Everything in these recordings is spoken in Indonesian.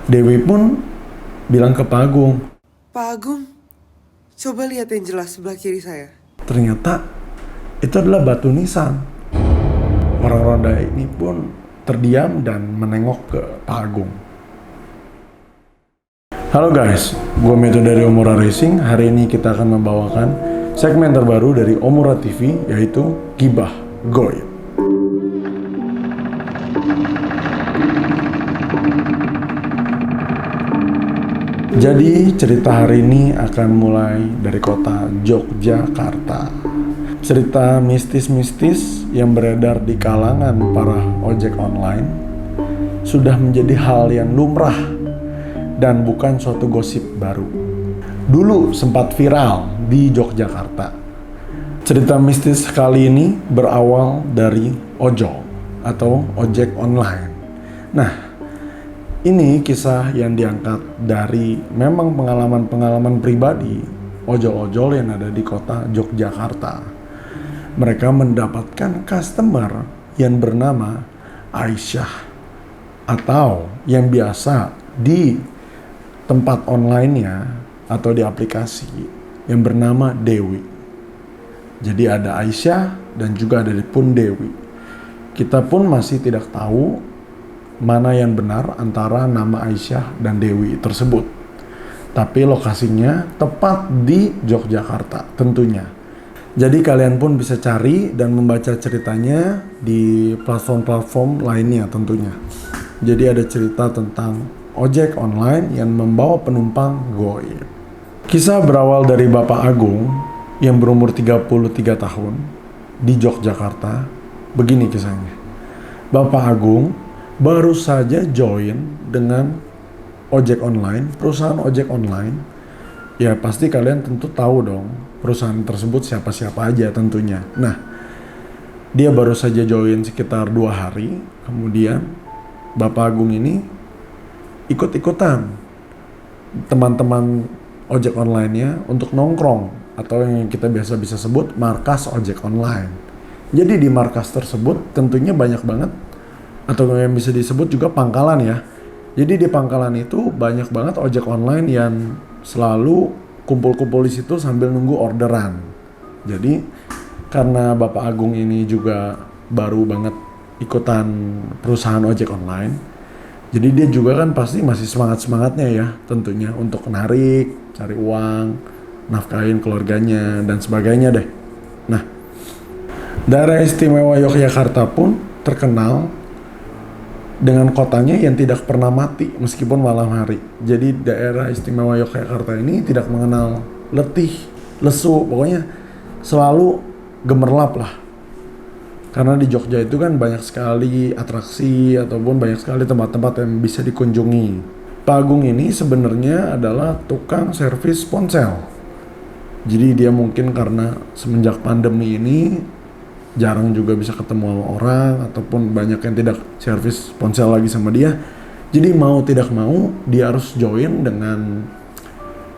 Dewi pun bilang ke Pak Agung. Pak Agung, coba lihat yang jelas sebelah kiri saya. Ternyata itu adalah batu nisan. Orang roda ini pun terdiam dan menengok ke Pak Agung. Halo guys, gue Meto dari Omura Racing. Hari ini kita akan membawakan segmen terbaru dari Omura TV, yaitu Gibah Goib. Jadi cerita hari ini akan mulai dari kota Yogyakarta. Cerita mistis-mistis yang beredar di kalangan para ojek online sudah menjadi hal yang lumrah dan bukan suatu gosip baru. Dulu sempat viral di Yogyakarta. Cerita mistis kali ini berawal dari ojol atau ojek online. Nah, ini kisah yang diangkat dari memang pengalaman-pengalaman pribadi ojol-ojol yang ada di kota Yogyakarta. Mereka mendapatkan customer yang bernama Aisyah atau yang biasa di tempat online-nya atau di aplikasi yang bernama Dewi. Jadi ada Aisyah dan juga ada pun Dewi. Kita pun masih tidak tahu mana yang benar antara nama Aisyah dan Dewi tersebut. Tapi lokasinya tepat di Yogyakarta tentunya. Jadi kalian pun bisa cari dan membaca ceritanya di platform-platform lainnya tentunya. Jadi ada cerita tentang ojek online yang membawa penumpang goib. Kisah berawal dari Bapak Agung yang berumur 33 tahun di Yogyakarta. Begini kisahnya. Bapak Agung baru saja join dengan ojek online, perusahaan ojek online. Ya pasti kalian tentu tahu dong perusahaan tersebut siapa-siapa aja tentunya. Nah, dia baru saja join sekitar 2 hari. Kemudian Bapak Agung ini ikut-ikutan teman-teman ojek online-nya untuk nongkrong atau yang kita biasa bisa sebut markas ojek online. Jadi di markas tersebut tentunya banyak banget atau yang bisa disebut juga pangkalan ya. Jadi di pangkalan itu banyak banget ojek online yang selalu kumpul-kumpul di situ sambil nunggu orderan. Jadi karena Bapak Agung ini juga baru banget ikutan perusahaan ojek online, jadi dia juga kan pasti masih semangat-semangatnya ya tentunya untuk narik, cari uang, nafkahin keluarganya dan sebagainya deh. Nah, daerah istimewa Yogyakarta pun terkenal dengan kotanya yang tidak pernah mati meskipun malam hari. Jadi daerah istimewa Yogyakarta ini tidak mengenal letih, lesu, pokoknya selalu gemerlap lah. Karena di Jogja itu kan banyak sekali atraksi ataupun banyak sekali tempat-tempat yang bisa dikunjungi. Pak Agung ini sebenarnya adalah tukang servis ponsel. Jadi dia mungkin karena semenjak pandemi ini jarang juga bisa ketemu sama orang ataupun banyak yang tidak servis ponsel lagi sama dia. Jadi mau tidak mau dia harus join dengan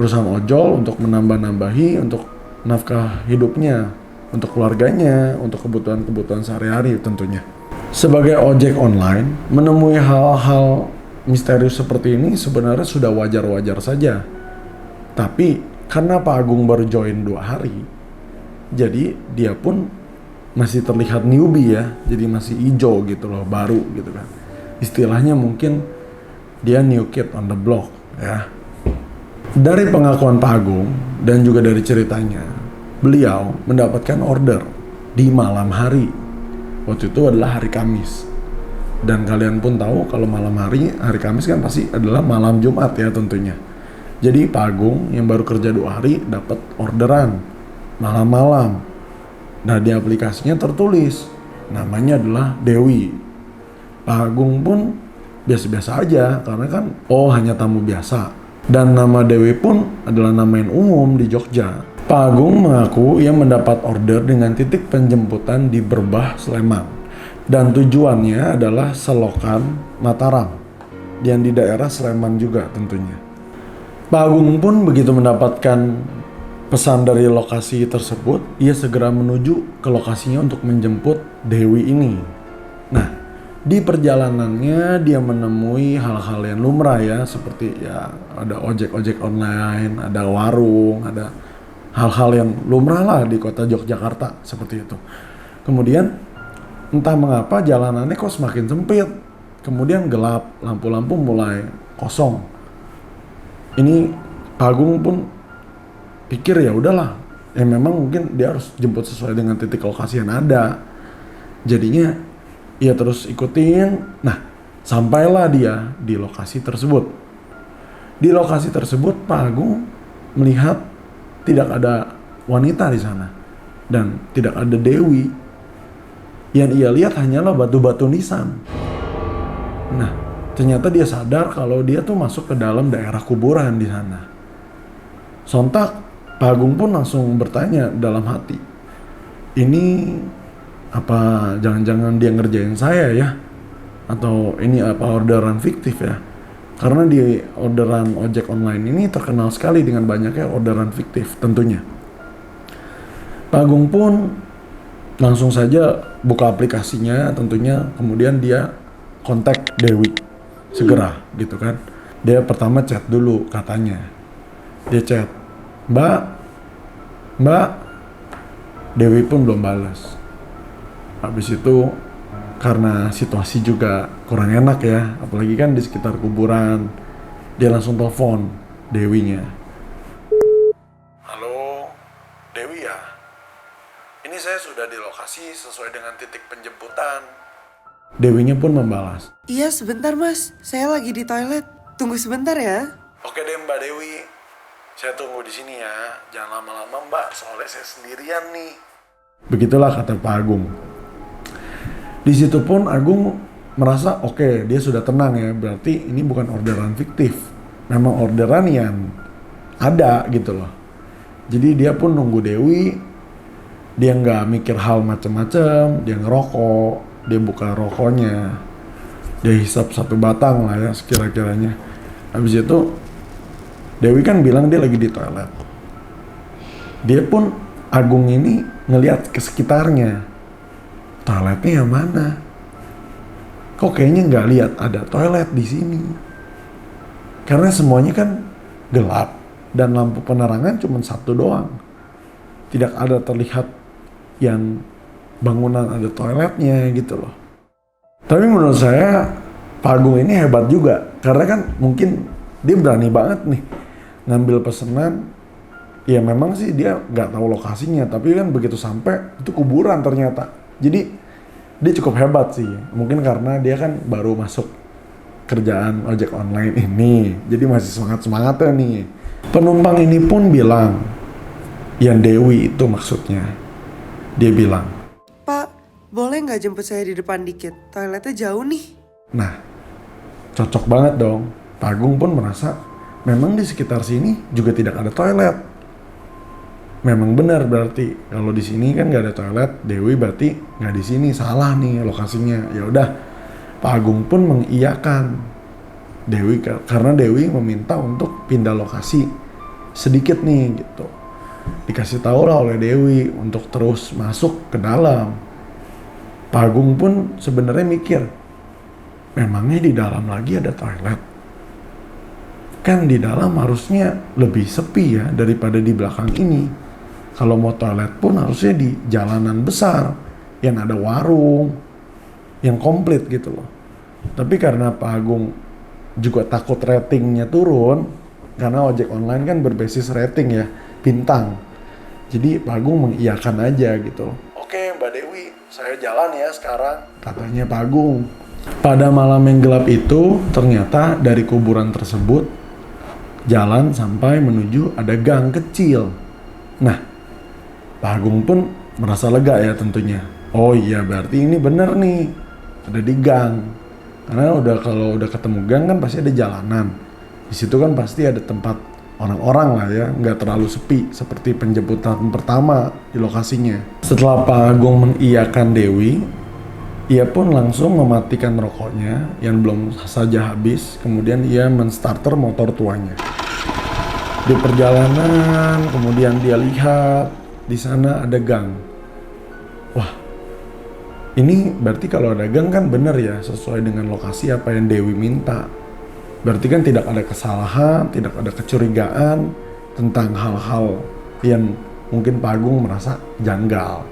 perusahaan ojol untuk menambah-nambahi untuk nafkah hidupnya, untuk keluarganya, untuk kebutuhan-kebutuhan sehari-hari tentunya. Sebagai ojek online, menemui hal-hal misterius seperti ini sebenarnya sudah wajar-wajar saja. Tapi karena Pak Agung baru join 2 hari, jadi dia pun masih terlihat newbie ya, jadi masih hijau gitu loh, baru gitu kan. Istilahnya mungkin dia new kid on the block ya. Dari pengakuan Pak Agung dan juga dari ceritanya, beliau mendapatkan order di malam hari. Waktu itu adalah hari Kamis. Dan kalian pun tahu kalau malam hari Kamis kan pasti adalah malam Jumat ya tentunya. Jadi Pak Agung yang baru kerja 2 hari dapat orderan malam-malam. Nah di aplikasinya tertulis namanya adalah Dewi. Pak Agung pun biasa-biasa aja karena kan hanya tamu biasa. Dan nama Dewi pun adalah nama yang umum di Jogja. Pak Agung mengaku ia mendapat order dengan titik penjemputan di Berbah, Sleman. Dan tujuannya adalah Selokan, Mataram. Dan di daerah Sleman juga tentunya. Pak Agung pun begitu mendapatkan pesan dari lokasi tersebut, ia segera menuju ke lokasinya untuk menjemput Dewi ini. Nah, Di perjalanannya dia menemui hal-hal yang lumrah ya, seperti ya ada ojek-ojek online, ada warung, ada hal-hal yang lumrah lah di kota Yogyakarta seperti itu. Kemudian entah mengapa jalanannya kok semakin sempit, kemudian gelap, lampu-lampu mulai kosong. Ini Pak Agung pun pikir ya udahlah, ya memang mungkin dia harus jemput sesuai dengan titik lokasi yang ada. Jadinya ia terus ikutin. Nah, sampailah dia di lokasi tersebut. Di lokasi tersebut Pak Agung melihat tidak ada wanita di sana dan tidak ada Dewi. Yang ia lihat hanyalah batu-batu nisan. Nah, ternyata dia sadar kalau dia tuh masuk ke dalam daerah kuburan di sana. Sontak Pak Agung pun langsung bertanya dalam hati, ini apa jangan-jangan dia ngerjain saya ya? Atau ini apa orderan fiktif ya? Karena di orderan ojek online ini terkenal sekali dengan banyaknya orderan fiktif tentunya. Pak Agung pun langsung saja buka aplikasinya tentunya, kemudian dia kontak Dewi segera gitu kan. Dia pertama chat dulu katanya. Dia chat, Mbak. Dewi pun belum balas. Habis itu karena situasi juga kurang enak ya, apalagi kan di sekitar kuburan, dia langsung telepon Dewinya. Halo, Dewi ya? Ini saya sudah di lokasi sesuai dengan titik penjemputan. Dewinya pun membalas. Iya sebentar mas, saya lagi di toilet. Tunggu sebentar ya. Oke deh Mbak Dewi, saya tunggu di sini ya. Jangan lama-lama Mbak, soalnya saya sendirian nih. Begitulah kata Pak Agung. Di situ pun Agung merasa oke, dia sudah tenang ya. Berarti ini bukan orderan fiktif, memang orderan yang ada gitu loh. Jadi dia pun nunggu Dewi. Dia nggak mikir hal macem-macem, dia ngerokok, dia buka rokoknya, dia hisap satu batang lah ya sekira-kiranya. Habis itu Dewi kan bilang dia lagi di toilet. Dia pun Agung ini ngelihat ke sekitarnya, toiletnya yang mana? Kok kayaknya nggak lihat ada toilet di sini? Karena semuanya kan gelap dan lampu penerangan cuma satu doang. Tidak ada terlihat yang bangunan ada toiletnya gitu loh. Tapi menurut saya Pak Agung ini hebat juga, karena kan mungkin dia berani banget nih ngambil pesanan. Ya memang sih dia nggak tahu lokasinya, tapi kan begitu sampai itu kuburan ternyata. Jadi dia cukup hebat sih, mungkin karena dia kan baru masuk kerjaan ojek online ini, jadi masih semangat-semangatnya nih. Penumpang ini pun bilang, yang Dewi itu maksudnya. Dia bilang, Pak, boleh nggak jemput saya di depan dikit? Toiletnya jauh nih. nah cocok banget dong. Pak Agung pun merasa memang di sekitar sini juga tidak ada toilet. Memang benar berarti kalau di sini kan nggak ada toilet, Dewi berarti nggak di sini, salah nih lokasinya. Ya udah, Pak Agung pun mengiyakan Dewi karena Dewi meminta untuk pindah lokasi sedikit nih gitu. Dikasih tahu lah oleh Dewi untuk terus masuk ke dalam. Pak Agung pun sebenarnya mikir, memangnya di dalam lagi ada toilet? Kan di dalam harusnya lebih sepi ya daripada di belakang ini. Kalau mau toilet pun harusnya di jalanan besar yang ada warung, yang komplit gitu loh. Tapi karena Pak Agung juga takut ratingnya turun, karena ojek online kan berbasis rating ya, bintang. Jadi Pak Agung mengiyakan aja gitu. Oke Mbak Dewi, saya jalan ya sekarang, katanya Pak Agung. Pada malam yang gelap itu, ternyata dari kuburan tersebut jalan sampai menuju ada gang kecil. Nah, Pak Agung pun merasa lega ya tentunya. Oh iya, berarti ini bener nih, ada di gang. Karena kalau udah ketemu gang kan pasti ada jalanan. Di situ kan pasti ada tempat orang-orang lah ya, nggak terlalu sepi seperti penjemputan pertama di lokasinya. Setelah Pak Agung mengiyakan Dewi, ia pun langsung mematikan rokoknya yang belum saja habis. Kemudian ia menstarter motor tuanya. Di perjalanan, kemudian dia lihat di sana ada gang. Wah, Ini berarti kalau ada gang kan bener ya, sesuai dengan lokasi apa yang Dewi minta. Berarti kan tidak ada kesalahan, tidak ada kecurigaan tentang hal-hal yang mungkin Pak Agung merasa janggal.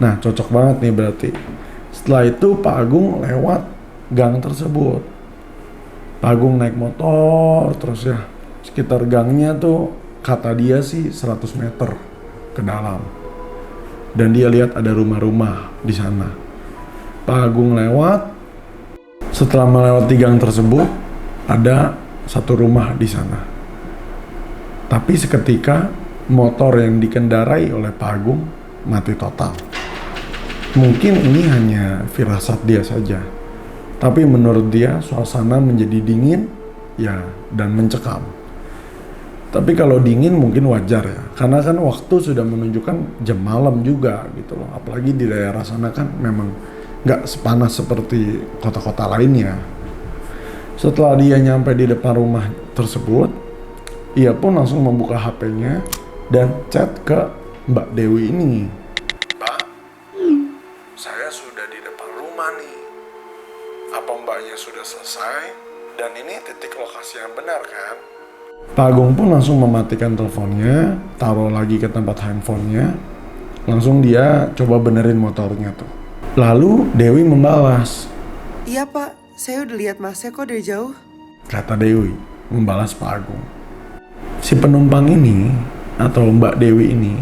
Nah, cocok banget nih berarti. Setelah itu Pak Agung lewat gang tersebut. Pak Agung naik motor terus ya. Sekitar gangnya tuh kata dia sih 100 meter ke dalam. Dan dia lihat ada rumah-rumah di sana. Pak Agung lewat. Setelah melewati gang tersebut, ada satu rumah di sana. Tapi seketika motor yang dikendarai oleh Pak Agung mati total. Mungkin ini hanya firasat dia saja. Tapi menurut dia suasana menjadi dingin ya dan mencekam. Tapi kalau dingin mungkin wajar ya, karena kan waktu sudah menunjukkan jam malam juga gitu loh. Apalagi di daerah sana kan memang nggak sepanas seperti kota-kota lainnya. Setelah dia nyampe di depan rumah tersebut, ia pun langsung membuka HP-nya dan chat ke Mbak Dewi ini. Mbak, saya sudah di depan rumah nih. Apa mbaknya sudah selesai? Dan ini titik lokasi yang benar kan? Pak Agung pun langsung mematikan teleponnya, taruh lagi ke tempat handphonenya. Langsung dia coba benerin motornya tuh. Lalu Dewi membalas. Iya pak, saya udah lihat masnya kok dari jauh. Kata Dewi membalas Pak Agung. Si penumpang ini atau Mbak Dewi ini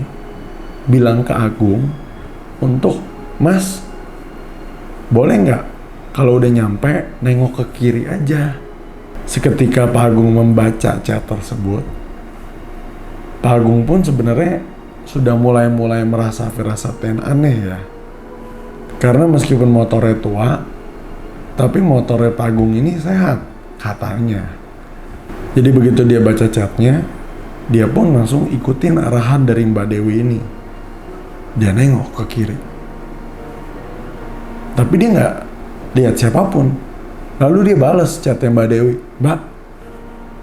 bilang ke Agung untuk, Mas, boleh nggak kalau udah nyampe nengok ke kiri aja. Seketika Pak Agung membaca chat tersebut, Pak Agung pun sebenarnya sudah mulai merasa firasat yang aneh ya. Karena meskipun motornya tua, tapi motornya Pak Agung ini sehat katanya. Jadi begitu dia baca chatnya, dia pun langsung ikutin arahan dari Mbak Dewi ini. Dia nengok ke kiri. Tapi dia nggak lihat siapapun. Lalu dia balas chatnya Mbak Dewi. Mbak,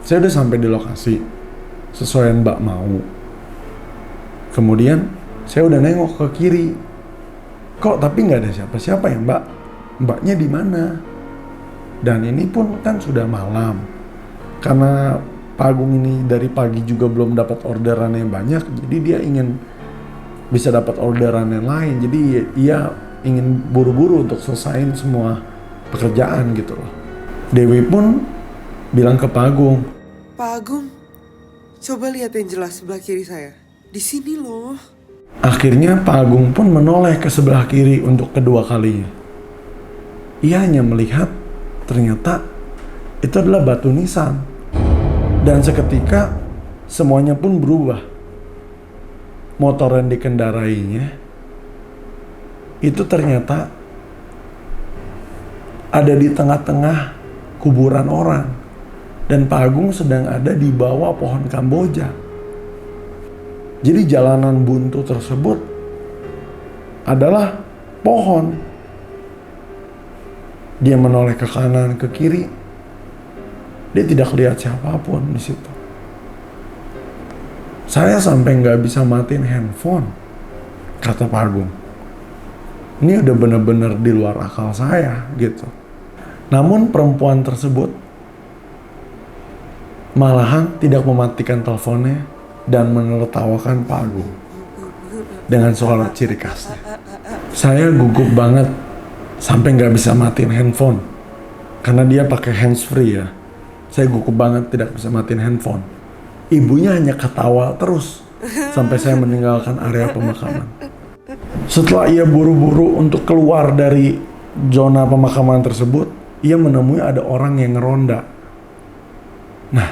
saya udah sampai di lokasi sesuai yang Mbak mau. Kemudian saya udah nengok ke kiri. Kok tapi nggak ada siapa-siapa ya Mbak? Mbaknya di mana? Dan ini pun kan sudah malam. Karena Pak Agung ini dari pagi juga belum dapat orderan yang banyak, jadi dia ingin bisa dapat orderan yang lain. Jadi ia ingin buru-buru untuk selesain semua pekerjaan gitu loh. Dewi pun bilang ke Pak Agung, Pak Agung, coba lihat yang jelas sebelah kiri saya. Di sini loh. Akhirnya Pak Agung pun menoleh ke sebelah kiri untuk kedua kalinya. Ia hanya melihat ternyata itu adalah batu nisan. Dan seketika semuanya pun berubah. Motor yang dikendarainya itu ternyata ada di tengah-tengah kuburan orang. Dan Pak Agung sedang ada di bawah pohon Kamboja. Jadi jalanan buntu tersebut adalah pohon. Dia menoleh ke kanan, ke kiri. Dia tidak lihat siapapun di situ. Saya sampai nggak bisa matiin handphone, kata Pak Agung. Ini udah bener-bener di luar akal saya gitu. Namun perempuan tersebut malahan tidak mematikan teleponnya dan menertawakan Pak Agung dengan suara ciri khasnya. Saya gugup banget sampai nggak bisa matiin handphone karena dia pakai handsfree ya. Saya gugup banget tidak bisa matiin handphone. Ibunya hanya ketawa terus sampai saya meninggalkan area pemakaman. Setelah ia buru-buru untuk keluar dari zona pemakaman tersebut, ia menemui ada orang yang ngeronda. Nah,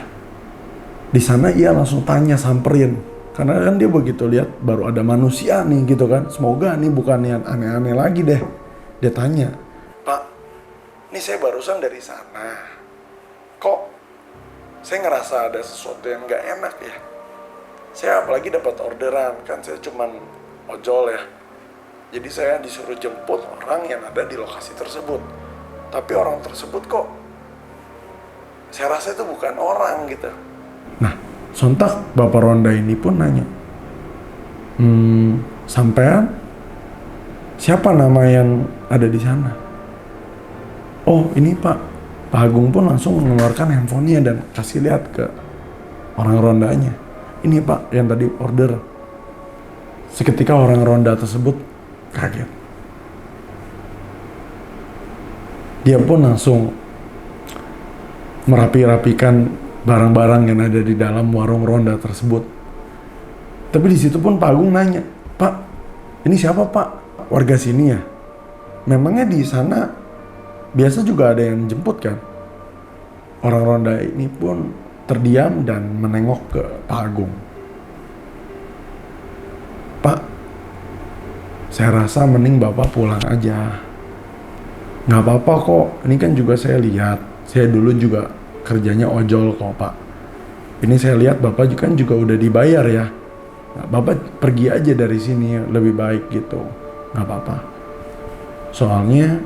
di sana ia langsung tanya, samperin. Karena kan dia begitu lihat baru ada manusia nih gitu kan. Semoga nih bukan yang aneh-aneh lagi deh. Dia tanya, Pak, ini saya barusan dari sana. Kok saya ngerasa ada sesuatu yang gak enak ya? Saya apalagi dapat orderan, kan saya cuman ojol ya. Jadi saya disuruh jemput orang yang ada di lokasi tersebut. Tapi orang tersebut kok saya rasa itu bukan orang gitu. Nah, sontak Bapak Ronda ini pun nanya, sampean siapa nama yang ada di sana? Oh ini Pak. Pak Agung pun langsung mengeluarkan handphonenya dan kasih lihat ke orang rondanya. Ini Pak yang tadi order. Seketika orang ronda tersebut kaget. Dia pun langsung merapi-rapikan barang-barang yang ada di dalam warung ronda tersebut. Tapi di situ pun Pak Agung nanya, Pak, ini siapa Pak? Warga sini ya? Memangnya di sana biasa juga ada yang jemput kan? Orang ronda ini pun terdiam dan menengok ke Pak Agung. Pak, saya rasa mending Bapak pulang aja. Nggak apa-apa kok, ini kan juga saya lihat. Saya dulu juga kerjanya ojol kok Pak. Ini saya lihat Bapak kan juga udah dibayar ya. Nah, Bapak pergi aja dari sini, lebih baik gitu. Nggak apa-apa. Soalnya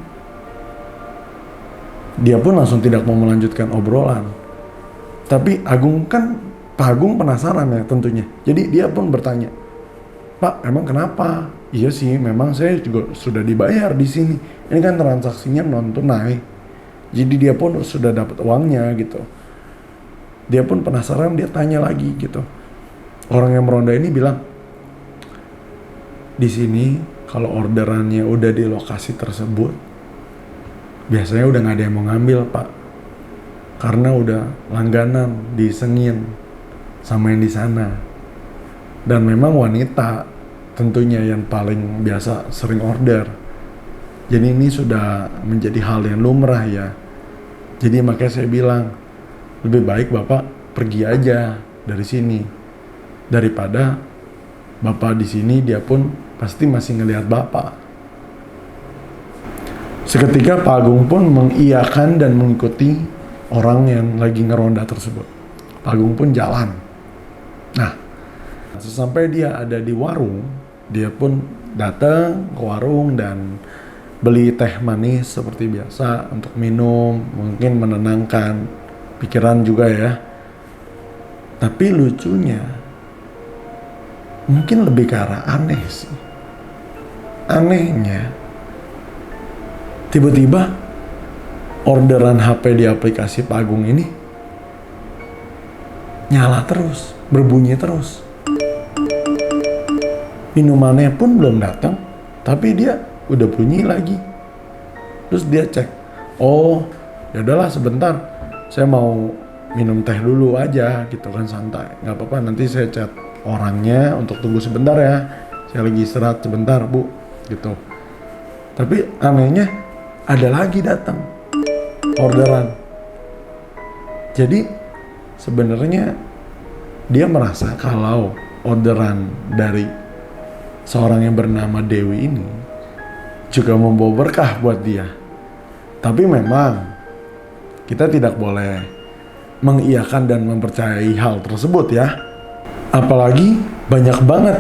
dia pun langsung tidak mau melanjutkan obrolan. Tapi Pak Agung penasaran ya tentunya. Jadi dia pun bertanya, Pak emang kenapa? Iya sih, memang saya juga sudah dibayar di sini. Ini kan transaksinya non tunai. Jadi dia pun sudah dapat uangnya gitu. Dia pun penasaran, dia tanya lagi gitu. Orang yang meronda ini bilang, di sini kalau orderannya udah di lokasi tersebut, biasanya udah nggak ada yang mau ngambil Pak, karena udah langganan disengin sama yang di sana. Dan memang wanita tentunya yang paling biasa sering order. Jadi ini sudah menjadi hal yang lumrah ya. Jadi makanya saya bilang, lebih baik Bapak pergi aja dari sini. Daripada Bapak di sini, dia pun pasti masih ngelihat Bapak. Seketika Pak Agung pun mengiyakan dan mengikuti orang yang lagi ngeronda tersebut. Pak Agung pun jalan. Nah, sesampai dia ada di warung, dia pun datang ke warung dan beli teh manis seperti biasa untuk minum, mungkin menenangkan pikiran juga ya. Tapi lucunya, mungkin lebih ke arah aneh sih. Anehnya, tiba-tiba orderan HP di aplikasi Pak Agung ini nyala terus, berbunyi terus. Minumannya pun belum datang, tapi dia udah bunyi lagi. Terus dia cek, oh ya udahlah sebentar, saya mau minum teh dulu aja gitu kan, santai, nggak apa-apa, nanti saya chat orangnya untuk tunggu sebentar ya, saya lagi istirahat sebentar Bu gitu. Tapi anehnya ada lagi datang orderan. Jadi sebenarnya dia merasa kalau orderan dari seorang yang bernama Dewi ini juga membawa berkah buat dia. Tapi memang kita tidak boleh mengiyakan dan mempercayai hal tersebut ya. Apalagi banyak banget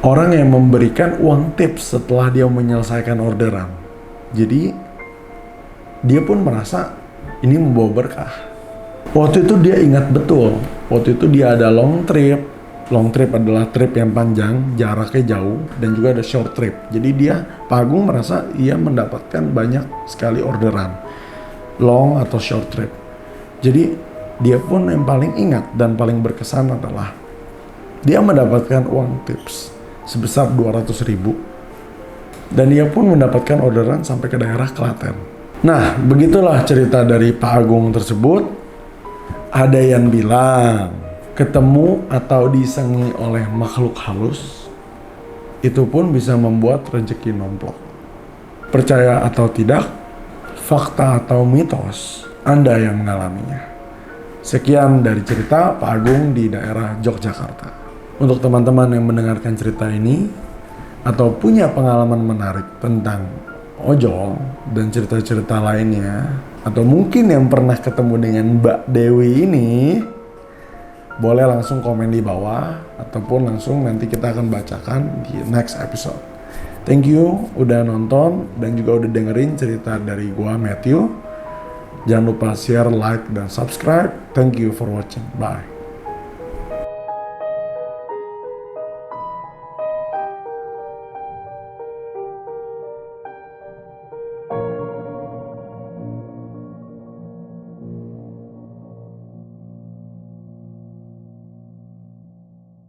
orang yang memberikan uang tips setelah dia menyelesaikan orderan. Jadi dia pun merasa ini membawa berkah. Waktu itu dia ingat betul, waktu itu dia ada long trip. Long trip adalah trip yang panjang, jaraknya jauh, dan juga ada short trip. Jadi Pak Agung merasa ia mendapatkan banyak sekali orderan, long atau short trip. Jadi dia pun yang paling ingat dan paling berkesan adalah dia mendapatkan uang tips sebesar 200.000, dan dia pun mendapatkan orderan sampai ke daerah Klaten. Nah, begitulah cerita dari Pak Agung tersebut. Ada yang bilang ketemu atau disengi oleh makhluk halus itu pun bisa membuat rezeki nomplok. Percaya atau tidak, fakta atau mitos, Anda yang mengalaminya. Sekian dari cerita Pak Agung di daerah Yogyakarta. Untuk teman-teman yang mendengarkan cerita ini atau punya pengalaman menarik tentang ojol dan cerita-cerita lainnya, atau mungkin yang pernah ketemu dengan Mbak Dewi ini, boleh langsung komen di bawah ataupun langsung nanti kita akan bacakan di next episode. Thank you udah nonton dan juga udah dengerin cerita dari gua Matthew. Jangan lupa share, like, dan subscribe. Thank you for watching. Bye.